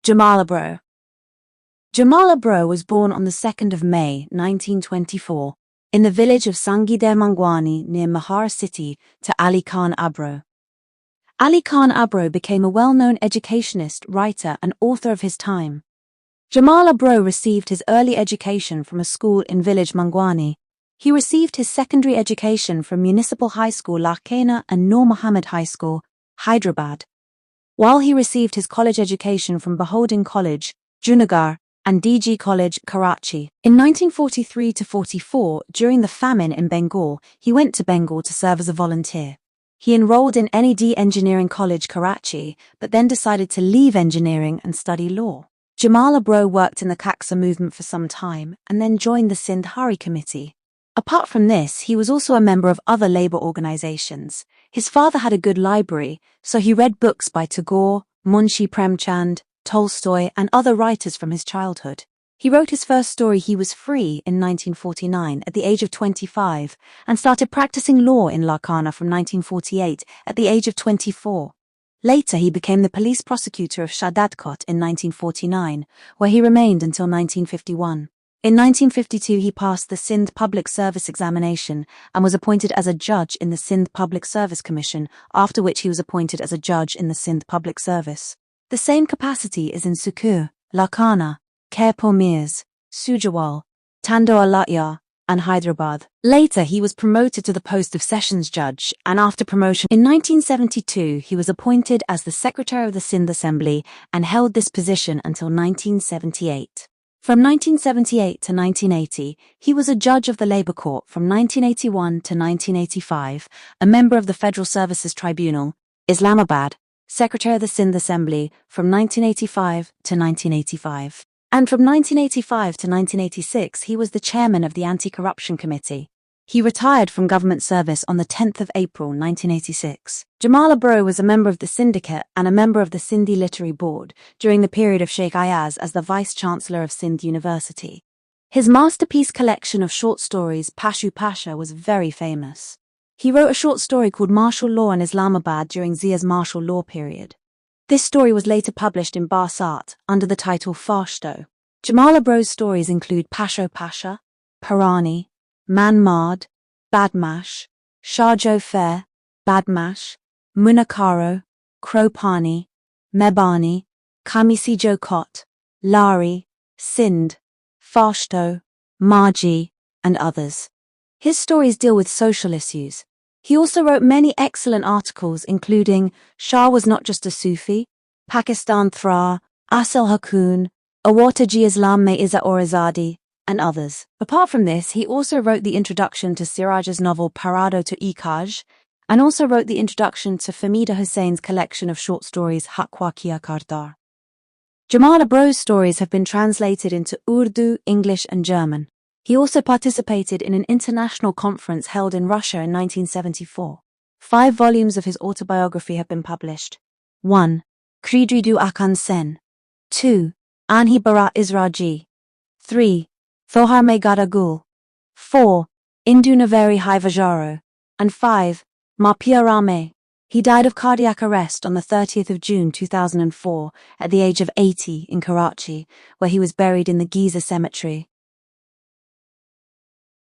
Jamal Abro. Jamal Abro was born on the 2nd of May, 1924, in the village of Sangide Mangwani near Mahar city to Ali Khan Abro. Ali Khan Abro became a well-known educationist, writer and author of his time. Jamal Abro received his early education from a school in village Mangwani. He received his secondary education from Municipal High School Lakhena and Nur Muhammad High School, Hyderabad, while he received his college education from Bahodin College, Junagadh, and DG College, Karachi. In 1943-44, during the famine in Bengal, he went to Bengal to serve as a volunteer. He enrolled in NED Engineering College, Karachi, but then decided to leave engineering and study law. Jamal Abro worked in the Kaksa movement for some time and then joined the Sindh Hari Committee. Apart from this, he was also a member of other labour organisations. His father had a good library, so he read books by Tagore, Munshi Premchand, Tolstoy, and other writers from his childhood. He wrote his first story He Was Free in 1949 at the age of 25 and started practicing law in Lakhana from 1948 at the age of 24. Later he became the police prosecutor of Shadadkot in 1949, where he remained until 1951. In 1952 he passed the Sindh Public Service Examination and was appointed as a judge in the Sindh Public Service Commission, after which he was appointed as a judge in the Sindh Public Service. The same capacity is in Sukur, Lakhana, Khairpur Mirs, Sujawal, Tandoa Latya, and Hyderabad. Later he was promoted to the post of Sessions Judge, and after promotion in 1972 he was appointed as the Secretary of the Sindh Assembly and held this position until 1978. From 1978 to 1980, he was a judge of the Labour Court from 1981 to 1985, a member of the Federal Services Tribunal, Islamabad, Secretary of the Sindh Assembly from 1985 to 1985. And from 1985 to 1986, he was the chairman of the Anti-Corruption Committee. He retired from government service on the 10th of April 1986. Jamal Abro was a member of the syndicate and a member of the Sindhi Literary Board during the period of Sheikh Ayaz as the Vice-Chancellor of Sindh University. His masterpiece collection of short stories, Pashu Pasha, was very famous. He wrote a short story called Martial Law in Islamabad during Zia's martial law period. This story was later published in Barsat under the title Fashto. Jamal Abro's stories include Pasho Pasha, Parani, Manmad, Badmash, Shahjo Fair, Badmash, Munakaro, Kropani, Mebani, Kamisi Jokot, Lari, Sindh, Fashto, Marji, and others. His stories deal with social issues. He also wrote many excellent articles including Shah Was Not Just a Sufi, Pakistan Thra, Asal Hakun, Awataji Islam Mein Izzat Aur Azadi, and others. Apart from this, he also wrote the introduction to Siraj's novel Parado to Ikaj, and also wrote the introduction to Famida Hussein's collection of short stories Hakwa Kia Kardar. Jamal Abro's stories have been translated into Urdu, English, and German. He also participated in an international conference held in Russia in 1974. 5 volumes of his autobiography have been published. 1. Kridridu Akan Sen. 2. Anhi Bara Israji. 3. Thohar Me Gadagul. 4. Indu Naveri Hai Vajaro. And 5. Ma Pia Rame. He died of cardiac arrest on the 30th of June 2004 at the age of 80 in Karachi, where he was buried in the Giza Cemetery.